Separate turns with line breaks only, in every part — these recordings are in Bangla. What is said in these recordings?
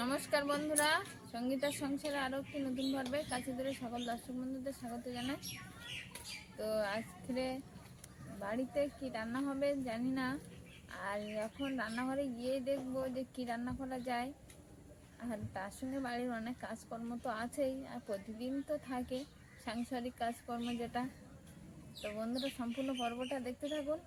নমস্কার বন্ধুরা, সঙ্গীতার সংসারে আরও একটি নতুন পর্বে কাছে ধরে সকল দর্শক বন্ধুদের স্বাগত জানাই। তো আজকে বাড়িতে কি রান্না হবে জানি না, আর এখন রান্নাঘরে গিয়ে দেখবো যে কি রান্না করা যায়। আর তার সঙ্গে বাড়ির অনেক কাজকর্ম তো আছেই, আর প্রতিদিন তো থাকে সাংসারিক কাজকর্ম যেটা। তো বন্ধুরা সম্পূর্ণ পর্বটা দেখতে থাকুন,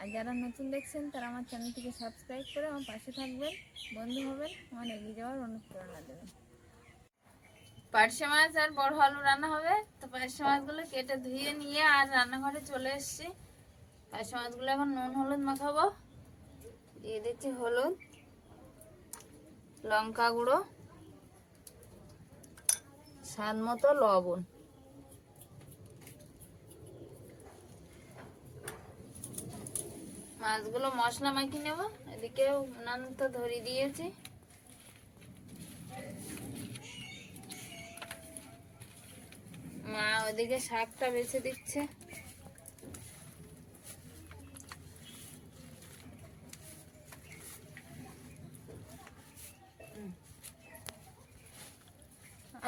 আর যারা নতুন দেখছেন তারা আমার চ্যানেলটিকে সাবস্ক্রাইব করে আমার পাশে থাকবেন, বন্ধু হবেন, আমার এগিয়ে যাওয়ার অনুপ্রেরণা দেবেন। পার্শে মাছ আর বড় আলু রান্না হবে। তো পার্শে মাছগুলো কেটে ধুয়ে নিয়ে আর রান্নাঘরে চলে এসেছি। পার্শে মাছগুলো এখন নুন হলুদ মাখাবো। দিয়ে দিচ্ছি হলুদ, লঙ্কা গুঁড়ো, স্বাদ মতো লবণ। মাছগুলো মশলা মাখিয়ে নেব। এদিকে উনান তো ধরিয়ে দিয়েছি। মা ওদিকে শাকটা বেছে দিচ্ছে।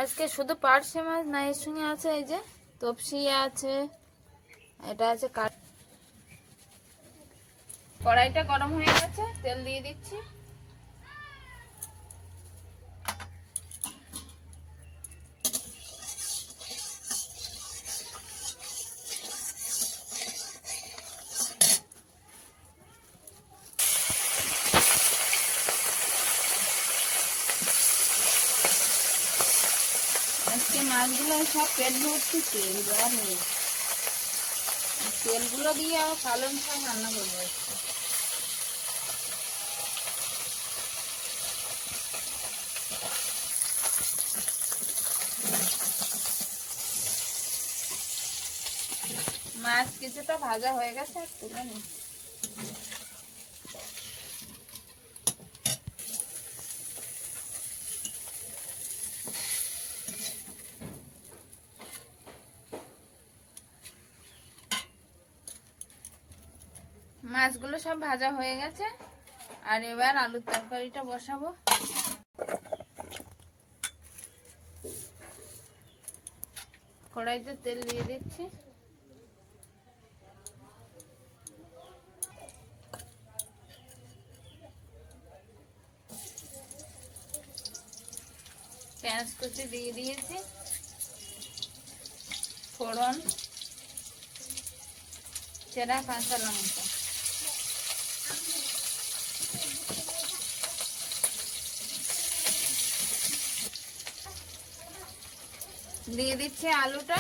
আজকে শুধু পার্শে মাছ না, এর সঙ্গে আছে এই যে তপসিয়া আছে, এটা আছে। কড়াইটা গরম হয়ে গেছে, তেল দিয়ে দিচ্ছি। আজকে মাছগুলো সব পেট ভর্তি তেল বার হয়ে, তেলগুলো দিয়ে আবার পালং শাক রান্না করবো। মাছ কিছুটা ভাজা হয়ে গেছে, তুলে নি। মাছগুলো সব ভাজা হয়ে গেছে, আর এবার আলুর তরকারিটা বসাবো। কড়াইতে তেল দিয়ে দিচ্ছি। পেঁয়াজ কুচি দিয়ে দিয়েছি, ফোড়ন, চেরা কাঁচা লঙ্কা, দিয়ে দিচ্ছি আলুটা।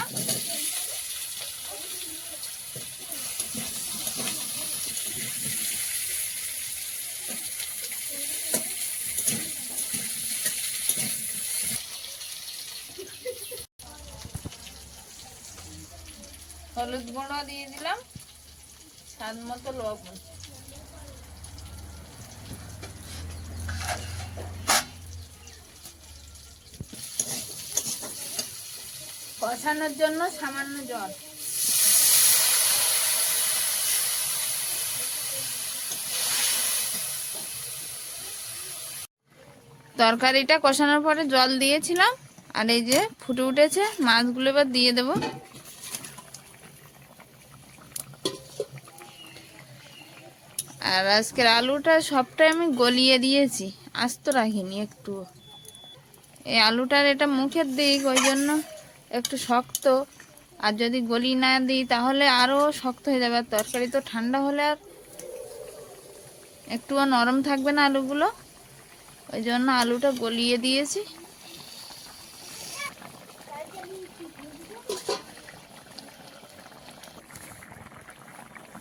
হলুদ গুঁড়ো দিয়ে দিলাম, স্বাদ মতো লবণ। কষানোর জন্য সামান্য জল। তরকারিটা কষানোর পরে জল দিয়েছিলাম, আর এই যে ফুটে উঠেছে। মাছগুলো এবার দিয়ে দেব। আর আজকের আলুটা সবটাই আমি গলিয়ে দিয়েছি, আস্ত রাখিনি একটু। এই আলুটার এটা মুখের দিক, ওই জন্য একটু শক্ত। আর যদি গলি না দিই তাহলে আরও শক্ত হয়ে যাবে। আর তরকারি তো ঠান্ডা হলে আর একটুও নরম থাকবে না আলুগুলো, ওই জন্য আলুটা গলিয়ে দিয়েছি।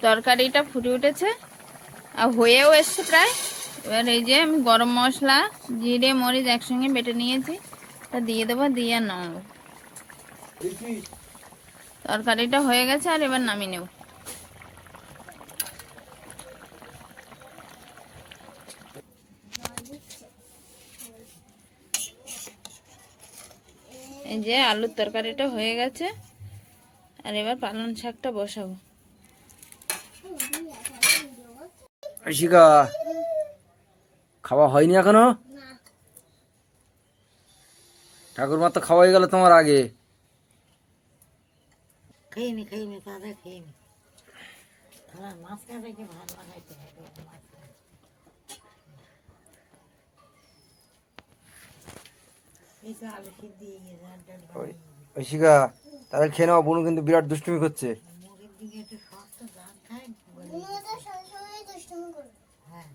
তরকারিটা ফুটে উঠেছে আর হয়েও এসছে প্রায়। এবার এই যে আমি গরম মশলা, জিরে, মরিচ একসঙ্গে বেটে নিয়েছি, তা দিয়ে দেবো, দিয়ে নামাবো। তরকারিটা হয়ে গেছে, আর এবার নামিয়ে নেব। এই যে আলুর তরকারিটা হয়ে গেছে, আর এবার পালং শাকটা বসাবো।
আশিকা, খাওয়া হয়নি এখনো? ঠাকুরমা তো খাওয়াই গেল তোমার আগে।
খেয়ে নি তাদের খেয়ে নি। তোমার মাছটা দেখে ভালো লাগাইতে হবে মাছটা। এই তো আলু সিদ্ধ দিয়ে গেছে আর ডাল বানিয়ে গেছে।
ঐশিকা তাহলে খেয়ে নাও, বোনু কিন্তু বিরাট দুষ্টুমি করছে।
মুখের দিকে একটু শক্ত দাঁত খায় হ্যাঁ,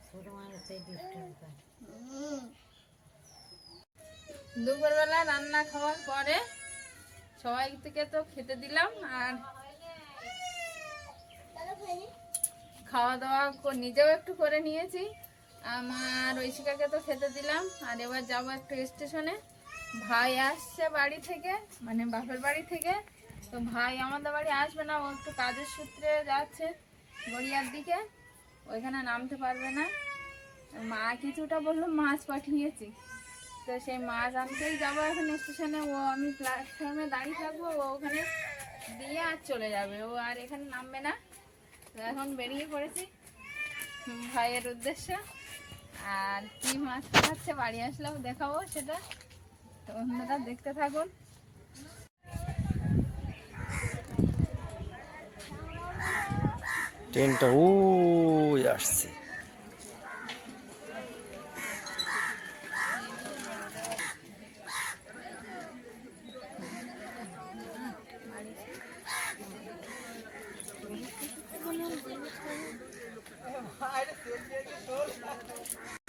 ছোট মানুষ তাই দুষ্টুমি করে।
দুপুরবেলা রান্না খাওয়ার পরে সবাইকে তো খেতে দিলাম, আর খাওয়া দাওয়া নিজেও একটু করে নিয়েছি। আমার ঐশিকাকে তো খেতে দিলাম, আর এবার যাবো একটু স্টেশনে। ভাই আসছে বাড়ি থেকে, মানে বাপের বাড়ি থেকে। তো ভাই আমাদের বাড়ি আসবে না, ও একটু কাজের সূত্রে যাচ্ছে গড়িয়ার দিকে, ওইখানে নামতে পারবে না। মা কিছুটা বললো মাছ পাঠিয়েছি, তো সেই মাছ আনতেই যাবো এখন স্টেশনে। ও আমি প্ল্যাটফর্মে দাঁড়িয়ে থাকবো, ও ওখানে দিয়ে আর চলে যাবে, ও আর এখানে নামবে না। তো এখন বেরিয়ে পড়েছি ভাইয়ের উদ্দেশ্যে। আর কি মাছ খাচ্ছে বাড়ি আসলেও দেখাবো সেটা, তো অন্যরা দেখতে থাকুন।
ট্রেনটা ও আসছে।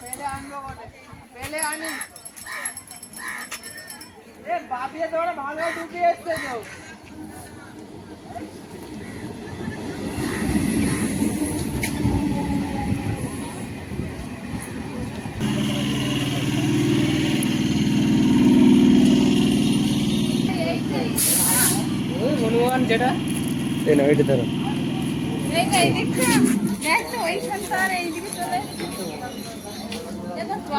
পেলে আনবো বটে, পেলে আনি।
হনুমান যেটা এই না, এটা ধরো।
এই যে এই দেখছো, দেখছো ওইখান তো আর এইদিকে চলে এসছে। দেখো তো,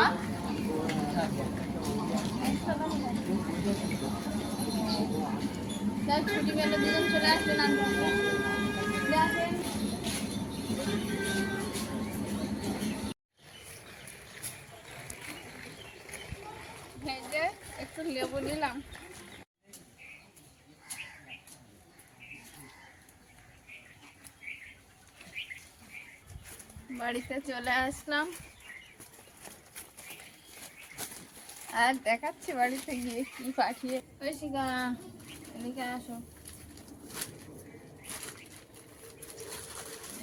দেখ ছুটি পেলে দুজন চলে আসবে নানপুরে। দেখেন ভেজে একটু লেবু নিলাম। বাড়িতে চলে আসলাম, আর দেখাচ্ছি বাড়িতে গিয়ে কি পাঠিয়ে। ঐশিকা এদিকে আসো,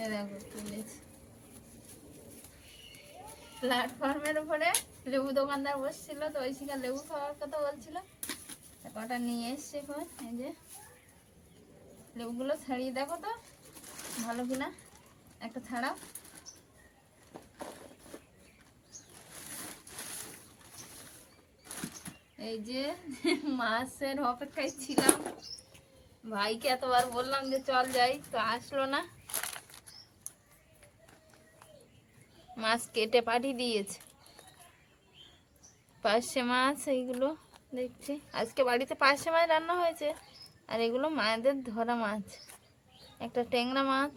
এ দেখো তুলেছি। প্ল্যাটফর্মের উপরে লেবু দোকানদার বসছিল, তো ঐশিকা লেবু খাওয়ার কথা বলছিল, কটা নিয়ে এসছে। এখন এই যে লেবুগুলো ছাড়িয়ে দেখো তো ভালো কিনা, একটা ছাড়াও। এই যে মাছের অপেক্ষায় ছিলাম, ভাইকে এতবার বললাম যে চল যাই, তো আসলো না। মাছ কেটে পাঠিয়ে দিয়েছে, পার্শে মাছ এইগুলো দেখছি। আজকে বাড়িতে পার্শে মাছ রান্না হয়েছে, আর এগুলো মায়েদের ধরা মাছ। একটা ট্যাংরা মাছ,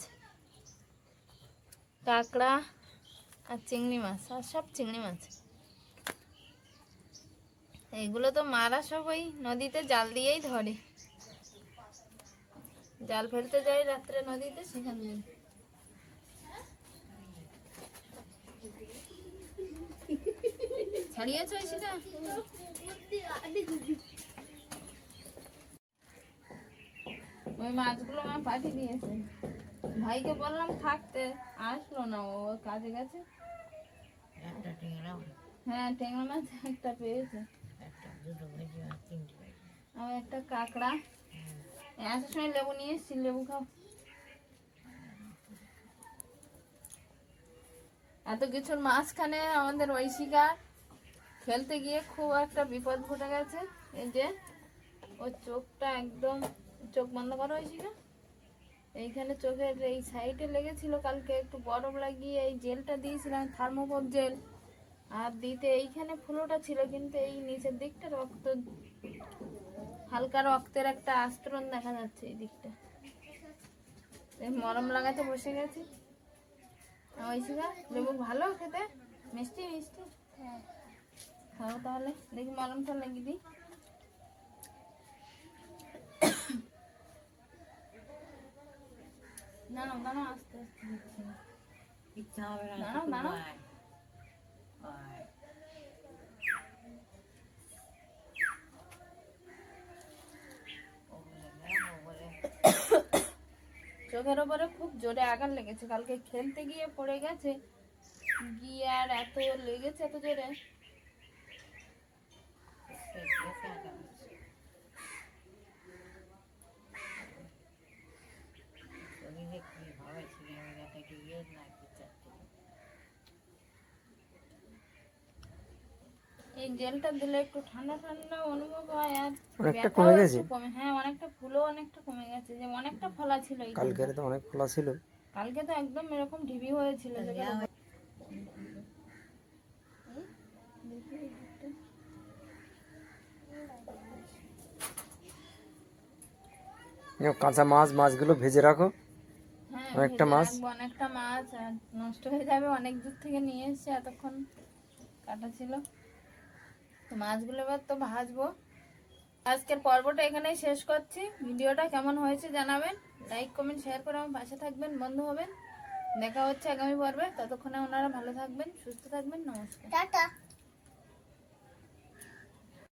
কাঁকড়া আর চিংড়ি মাছ, আর সব চিংড়ি মাছ। এগুলো তো মারা সব ওই নদীতে জাল দিয়েই ধরে, জাল ফেলতে যাই রাত্রে নদীতে, সেখান দিয়ে। ছাড়িয়েছো সেটা? ওই মাছগুলো মা পাঠিয়ে দিয়েছে, ভাইকে বললাম থাকতে, আসলো না, ও কাজে গেছে।
একটা টেংরা
হ্যাঁ ট্যাংরা মাছ একটা পেয়েছে,
একটা দুটো ভেজে আর তিনটে ভেজে।
আর একটা কাঁকড়া। আসার সময় লেবু নিয়ে এসেছি, লেবু খাও। এত কিছুর মাঝখানে আমাদের ঐশিকা খেলতে গিয়ে খুব একটা বিপদ ঘটে গেছে। এই যে ওর চোখটা একদম, চোখ বন্ধ করো ঐশিকা, এইখানে চোখের এই সাইডে লেগেছিল। কালকে একটু বরফ লাগিয়ে এই জেলটা দিয়েছিলাম, থার্মোকল জেল, আর দিতে এইখানে ফুলোটা ছিল, কিন্তু এই নিচের দিকটা রক্ত, হালকা রক্তের একটা আস্তরণ দেখা যাচ্ছে এই দিকটা। এই মলম লাগাতে বসে গেছি। ঐশিকা লেবু ভালো খেতে, মিষ্টি মিষ্টি খাও তাহলে, দেখি মলমটা লাগিয়ে দিই। দাঁড়াও দাঁড়াও, আস্তে আস্তে দিচ্ছি।
ইচ্ছা হবে না
দাঁড়াও,
শুধু
দাঁড়াও।
আয়, আয়। ও বলে না, ও বলে
চোখের ওপরে খুব জোরে আঘাত লেগেছে, কালকে খেলতে গিয়ে পড়ে গেছে, গিয়ে আর এত লেগেছে এত জোরে।
সে গেছে আঘাত হচ্ছে। শরীরে কি হবে ছিঁড়ে মেয়েটা গিয়ে না কি চারটে।
এই জেলটা দিলে একটু ঠান্ডা ঠান্ডা অনুভব হয়, আর
অনেকটা
ব্যথাও
কমে
একটু
গেছে?
কমে, হ্যাঁ অনেকটা, ফুলও অনেকটা কমে গেছে, যে অনেকটা ফোলা ছিল এই
কালকে
দিনটা।
তো অনেক খোলা ছিল।
কালকে তো একদম এরকম ঢিবি হয়েছিল চোখের ওপর।
কাঁচা মাছ, মাছগুলো ভেজে রাখো।
হ্যাঁ
অনেকটা
ভেজে
মাছ।
রাখবো, অনেকটা মাছ, আর নষ্ট হয়ে যাবে, অনেক দূর থেকে নিয়ে এসেছে, এতক্ষণ কাটা ছিল। তো মাছগুলো এবার তো ভাজবো। আজকের পর্বটা এখানেই শেষ করছি। ভিডিওটা কেমন হয়েছে জানাবেন, লাইক কমেন্ট শেয়ার করে আমার পাশে থাকবেন, বন্ধু হবেন। দেখা হচ্ছে আগামী পর্বে, ততক্ষণে ওনারা ভালো থাকবেন, সুস্থ থাকবেন, নমস্কার।